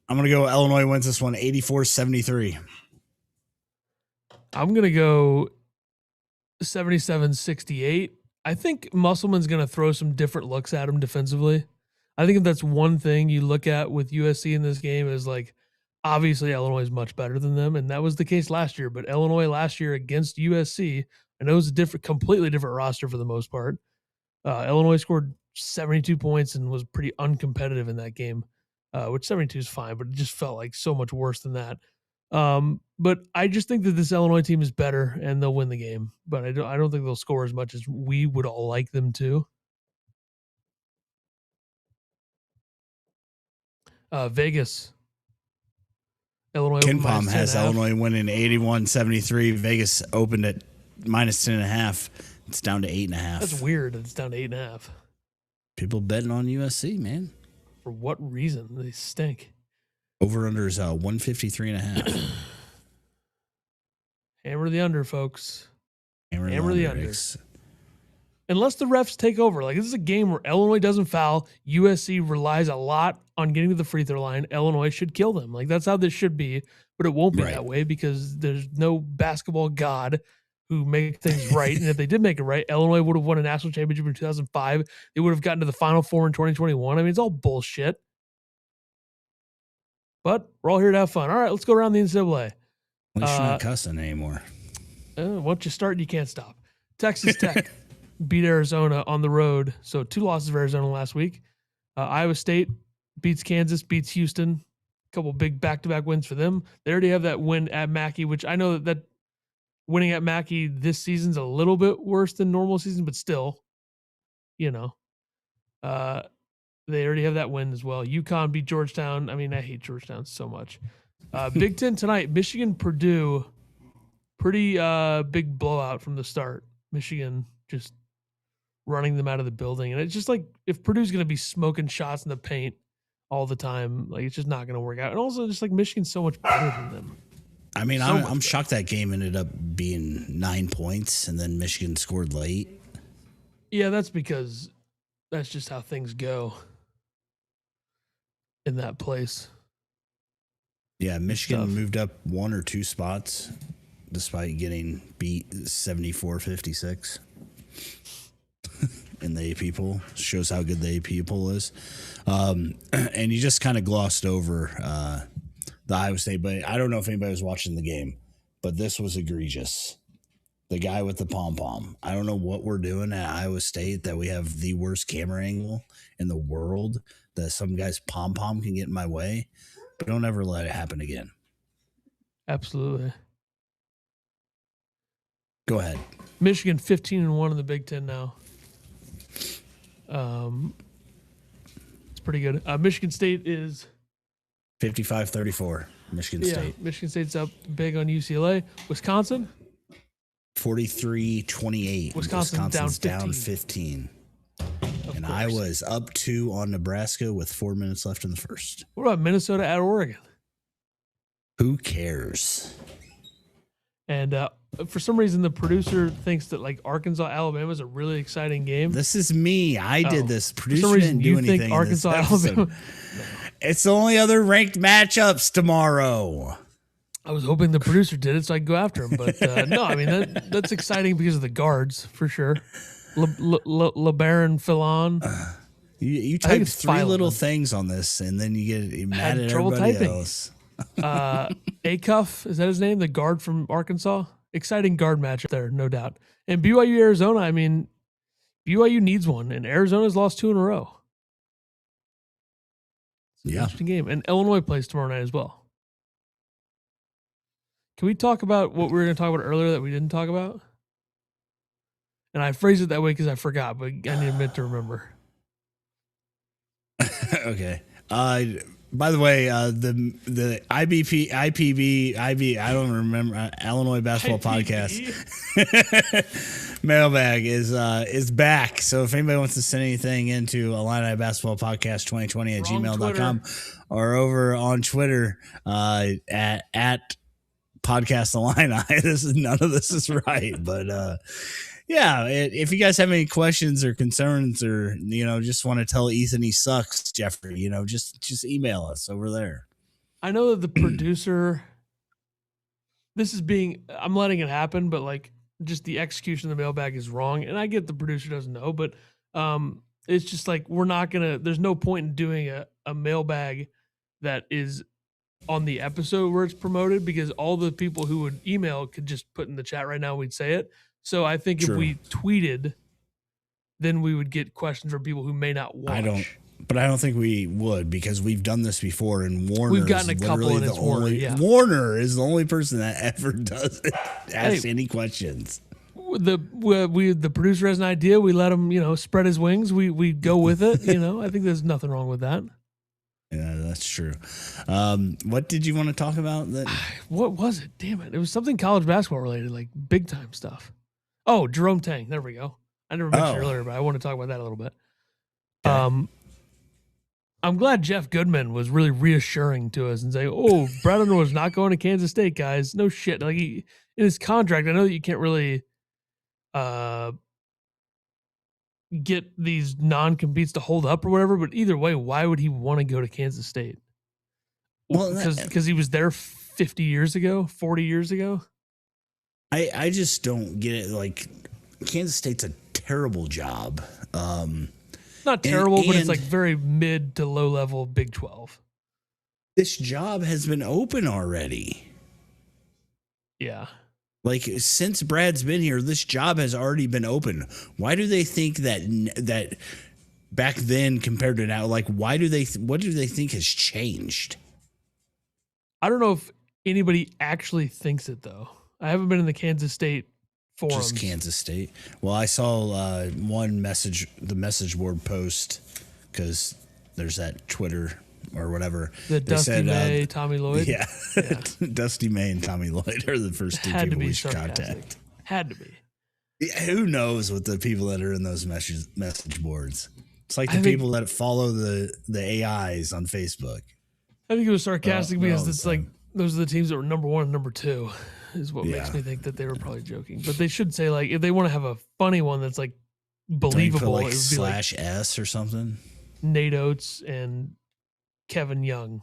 going to go Illinois wins this one 84-73. I'm going to go 77-68. I think Musselman's going to throw some different looks at him defensively. I think if that's one thing you look at with USC in this game is like, obviously Illinois is much better than them, and that was the case last year. But Illinois last year against USC, I know it was a completely different roster for the most part. Illinois scored 72 points and was pretty uncompetitive in that game, which 72 is fine, but it just felt like so much worse than that. But I just think that this Illinois team is better and they'll win the game. But I don't think they'll score as much as we would all like them to. Vegas. Illinois KenPom has Illinois winning 81-73. Vegas opened at -10.5. It's down to 8.5. That's weird. It's down to 8.5. People betting on USC, man. For what reason? They stink. Over under is 153.5. Hammer the under, folks. Hammer the under. Unless the refs take over. Like, this is a game where Illinois doesn't foul. USC relies a lot on getting to the free throw line. Illinois should kill them. Like, that's how this should be. But it won't be that way because there's no basketball god who make things right. And if they did make it right, Illinois would have won a national championship in 2005. They would have gotten to the Final Four in 2021. I mean, it's all bullshit. But we're all here to have fun. All right, let's go around the NCAA. At least you're not cussing anymore. Once you start, you can't stop. Texas Tech beat Arizona on the road. So 2 losses for Arizona last week. Iowa State beats Kansas, beats Houston. A couple big back-to-back wins for them. They already have that win at Mackey, which I know that winning at Mackey this season's a little bit worse than normal season, but still, you know. They already have that win as well. UConn beat Georgetown. I mean, I hate Georgetown so much. Big Ten tonight, Michigan, Purdue. Pretty big blowout from the start. Michigan just running them out of the building. And it's just like, if Purdue's going to be smoking shots in the paint all the time, like, it's just not going to work out. And also, just like, Michigan's so much better than them. I mean, I'm shocked that game ended up being 9 points and then Michigan scored late. Yeah, that's because that's just how things go in that place. Yeah, Michigan moved up 1 or 2 spots despite getting beat 74-56 in the AP poll. Shows how good the AP poll is. And you just kind of glossed over the Iowa State, but I don't know if anybody was watching the game, but this was egregious. The guy with the pom-pom. I don't know what we're doing at Iowa State that we have the worst camera angle in the world, that some guy's pom-pom can get in my way, but don't ever let it happen again. Absolutely. Go ahead. Michigan 15-1 in the Big Ten now. It's pretty good. Michigan State is 55-34. Michigan State. Michigan State's up big on UCLA. Wisconsin 43-28. Wisconsin's down 15. And Iowa is up 2 on Nebraska with 4 minutes left in the first. What about Minnesota at Oregon? Who cares? And for some reason, the producer thinks that like Arkansas, Alabama is a really exciting game. This is me. I did this. Producer for some reason, didn't do anything. Think Arkansas, Alabama. It's the only other ranked matchups tomorrow. I was hoping the producer did it so I could go after him, but no. I mean that's exciting because of the guards for sure. LeBaron Philon. You type 3 little things on this, and then you get mad at everybody else. Acuff, is that his name? The guard from Arkansas. Exciting guard matchup there, no doubt. And BYU Arizona. I mean, BYU needs one, and Arizona's lost 2 in a row. It's an interesting game, and Illinois plays tomorrow night as well. Can we talk about what we were going to talk about earlier that we didn't talk about? And I phrased it that way because I forgot, but I need a minute to remember. Okay. By the way, the IPB, I don't remember, Illinois Basketball Podcast mailbag is back. So if anybody wants to send anything into Illini Basketball Podcast 2020 at gmail.com or over on Twitter at Podcast Illini, none of this is right, but yeah, if you guys have any questions or concerns, or just want to tell Ethan he sucks, Jeffrey, just email us over there. I know that the producer, I'm letting it happen, but like just the execution of the mailbag is wrong, and I get the producer doesn't know, but it's just like there's no point in doing a mailbag that is on the episode where it's promoted, because all the people who would email could just put in the chat right now, we'd say it. So I think if we tweeted, then we would get questions from people who may not watch. But I don't think we would because we've done this before, and Warner. We've gotten a couple, and it's Warner. Yeah. Warner is the only person that ever does it. Ask any questions. The producer has an idea. We let him, spread his wings. We go with it. I think there's nothing wrong with that. Yeah, that's true. What did you want to talk about? What was it? Damn it! It was something college basketball related, like big time stuff. Oh, Jerome Tang. There we go. I never mentioned earlier, but I want to talk about that a little bit. Okay. I'm glad Jeff Goodman was really reassuring to us and saying, "Oh, Brad Underwood's not going to Kansas State, guys. No shit." Like in his contract, I know that you can't really get these non-competes to hold up or whatever, but either way, why would he want to go to Kansas State? Well, because he was there 50 years ago, 40 years ago. I just don't get it. Like, Kansas State's a terrible job. Not terrible, but it's like very mid to low level Big 12. This job has been open already. Yeah. Like, since Brad's been here, this job has already been open. Why do they think that back then compared to now? Like, what do they think has changed? I don't know if anybody actually thinks it, though. I haven't been in the Kansas State forums. Just Kansas State. Well, I saw the message board post, because there's that Twitter or whatever. Dusty May, Tommy Lloyd. Yeah. Dusty May and Tommy Lloyd are the first two people we should contact. Had to be. Yeah, who knows what the people that are in those message boards? It's like the people that follow the AIs on Facebook. I think it was sarcastic because it's like those are the teams that were number 1 and number 2 is what makes me think that they were probably joking. But they should say, like, if they want to have a funny one that's like believable, like it would be like /S or something. Nate Oates and Kevin Young.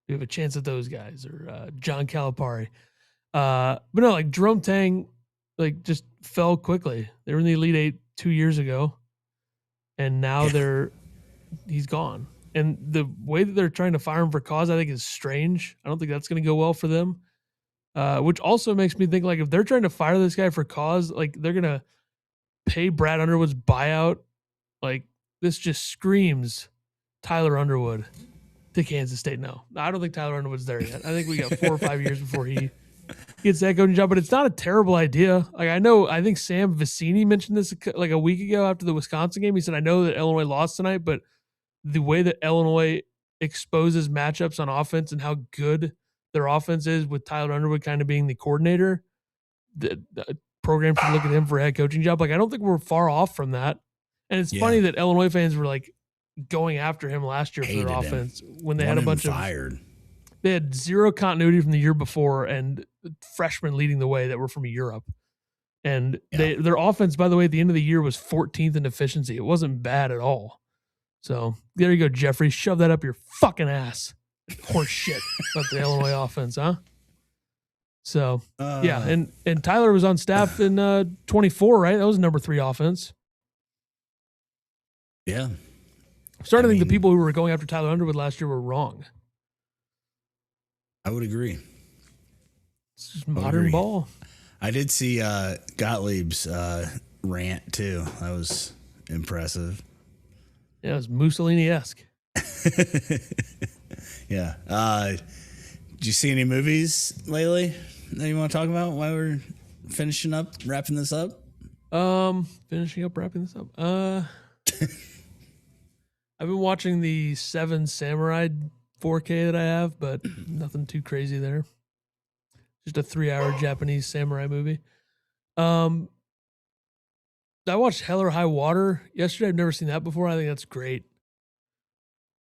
We have a chance at those guys, or John Calipari. But no, like Jerome Tang, like just fell quickly. They were in the Elite Eight 2 years ago, and now he's gone. And the way that they're trying to fire him for cause, I think, is strange. I don't think that's going to go well for them. Which also makes me think, like, if they're trying to fire this guy for cause, like, they're going to pay Brad Underwood's buyout. Like, this just screams Tyler Underwood to Kansas State. No, I don't think Tyler Underwood's there yet. I think we got 4 or 5 years before he gets that coaching job, but it's not a terrible idea. Like, I think Sam Vecini mentioned this like a week ago after the Wisconsin game. He said, I know that Illinois lost tonight, but the way that Illinois exposes matchups on offense and how good their offense is with Tyler Underwood kind of being the coordinator, the program should look at him for a head coaching job. Like, I don't think we're far off from that. And it's funny that Illinois fans were like going after him last year for their offense when they had a bunch of fired. They had zero continuity from the year before and freshmen leading the way that were from Europe. And their offense, by the way, at the end of the year was 14th in efficiency. It wasn't bad at all. So there you go, Jeffrey. Shove that up your fucking ass. Horse shit about the Illinois offense, huh? So and Tyler was on staff in 24, right? That was number 3 offense. Yeah. I'm starting to think the people who were going after Tyler Underwood last year were wrong. I would agree. It's just modern ball. I did see Gottlieb's rant too. That was impressive. Yeah, it was Mussolini-esque. Yeah. Did you see any movies lately that you want to talk about while we're wrapping this up? Wrapping this up. I've been watching the 7 Samurai 4K that I have, but nothing too crazy there. Just a 3-hour Japanese samurai movie. I watched Hell or High Water yesterday. I've never seen that before. I think that's great.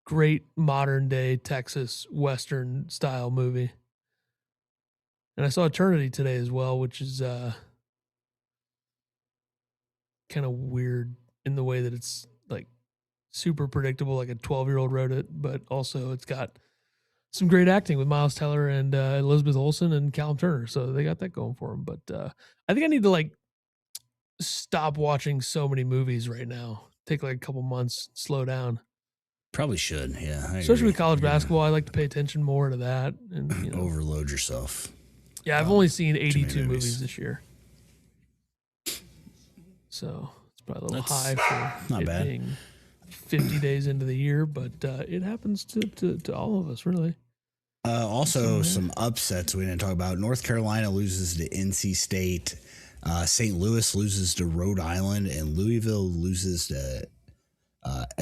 Great modern day Texas Western style movie. And I saw Eternity today as well, which is kind of weird in the way that it's like super predictable, like a 12-year-old wrote it, but also it's got some great acting with Miles Teller and Elizabeth Olsen and Callum Turner. So they got that going for them. But I think I need to like stop watching so many movies right now. Take like a couple months, slow down. Probably should, yeah. Especially with college basketball, I like to pay attention more to that and overload yourself. Yeah, I've only seen 82 movies this year, so it's probably a little high for not bad. Being 50 days into the year, but it happens to all of us, really. Also, some upsets we didn't talk about. North Carolina loses to NC State. St. Louis loses to Rhode Island, and Louisville loses to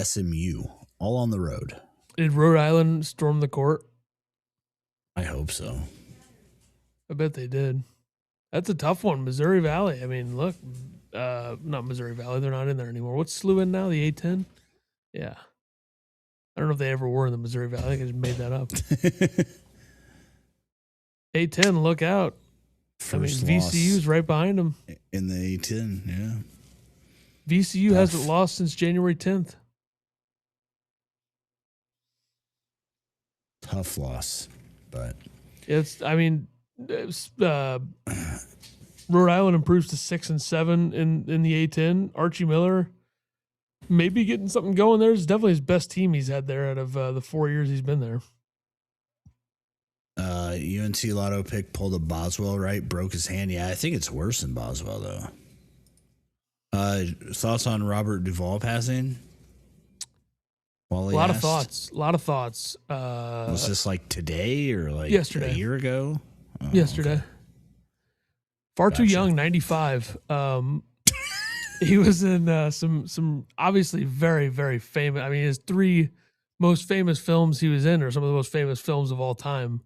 SMU, all on the road. Did Rhode Island storm the court? I hope so. I bet they did. That's a tough one. Missouri Valley. I mean, look, not Missouri Valley. They're not in there anymore. What's SLU in now? The A10? Yeah. I don't know if they ever were in the Missouri Valley. I think I just made that up. A10, look out. First VCU's right behind them. In the A10, yeah. VCU hasn't lost since January 10th. Tough loss, but Rhode Island improves to 6-7 in the A10. Archie Miller maybe getting something going there. It's definitely his best team he's had there out of the 4 years he's been there. UNC Lotto pick pulled a Boswell, right? Broke his hand. Yeah, I think it's worse than Boswell, though. Thoughts on Robert Duvall passing? A lot of thoughts. Was this like today or like yesterday? A year ago? Oh, yesterday. Okay. Far too young, 95. He was in some obviously very, very famous. I mean, his 3 most famous films he was in are some of the most famous films of all time.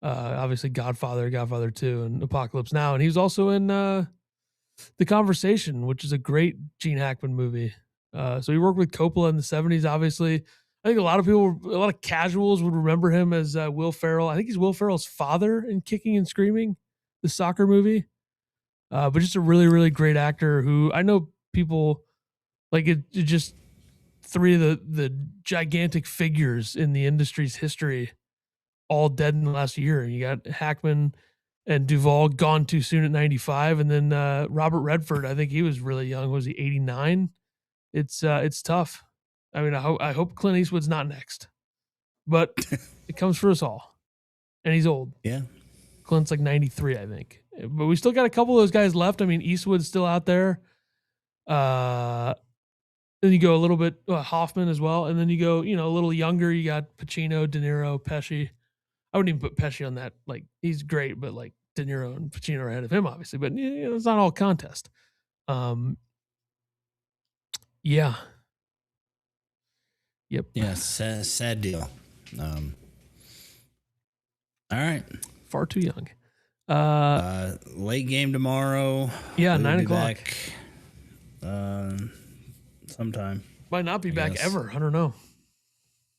Obviously Godfather, Godfather 2, and Apocalypse Now. And he was also in The Conversation, which is a great Gene Hackman movie. So he worked with Coppola in the 70s, obviously. I think a lot of casuals would remember him as Will Ferrell. I think he's Will Ferrell's father in Kicking and Screaming, the soccer movie. But just a really, really great actor who I know people like it just 3 of the gigantic figures in the industry's history all dead in the last year. You got Hackman and Duvall gone too soon at 95. And then Robert Redford, I think he was really young. Was he 89? It's tough. I mean, I hope Clint Eastwood's not next, but it comes for us all. And he's old. Yeah. Clint's like 93, I think. But we still got a couple of those guys left. I mean, Eastwood's still out there. Then you go a little bit Hoffman as well. And then you go, a little younger. You got Pacino, De Niro, Pesci. I wouldn't even put Pesci on that. Like, he's great, but like De Niro and Pacino are ahead of him, obviously. But it's not all contest. Yeah. Yep. Yeah, sad deal. All right. Far too young. Late game tomorrow. Yeah, 9 o'clock. Sometime. Might not be back ever. I don't know.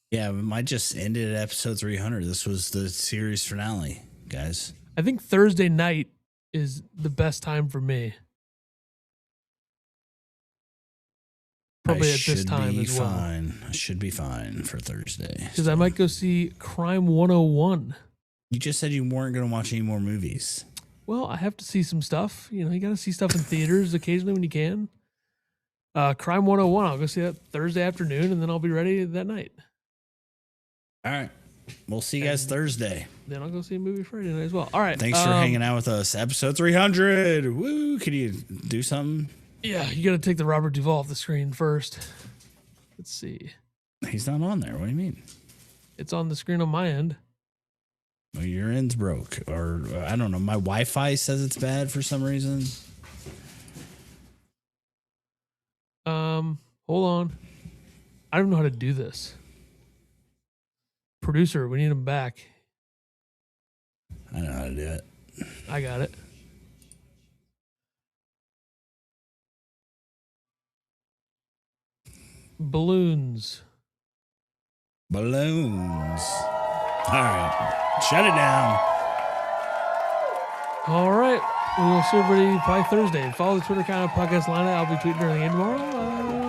Yeah, it might just end it at episode 300. This was the series finale, guys. I think Thursday night is the best time for me. Probably at this time as well. I should be fine for Thursday. Because I might go see Crime 101. You just said you weren't going to watch any more movies. Well, I have to see some stuff. You got to see stuff in theaters occasionally when you can. Crime 101, I'll go see that Thursday afternoon, and then I'll be ready that night. All right. We'll see you guys Thursday. Then I'll go see a movie Friday night as well. All right. Thanks for hanging out with us. Episode 300. Woo. Can you do something? Yeah, you got to take the Robert Duvall off the screen first. Let's see. He's not on there. What do you mean? It's on the screen on my end. Well, your end's broke. Or, I don't know. My Wi-Fi says it's bad for some reason. Hold on. I don't know how to do this. Producer, we need him back. I know how to do it. I got it. Balloons. All right. Shut it down. All right. We'll see everybody by Thursday. Follow the Twitter account of Podcast Line. I'll be tweeting early in tomorrow.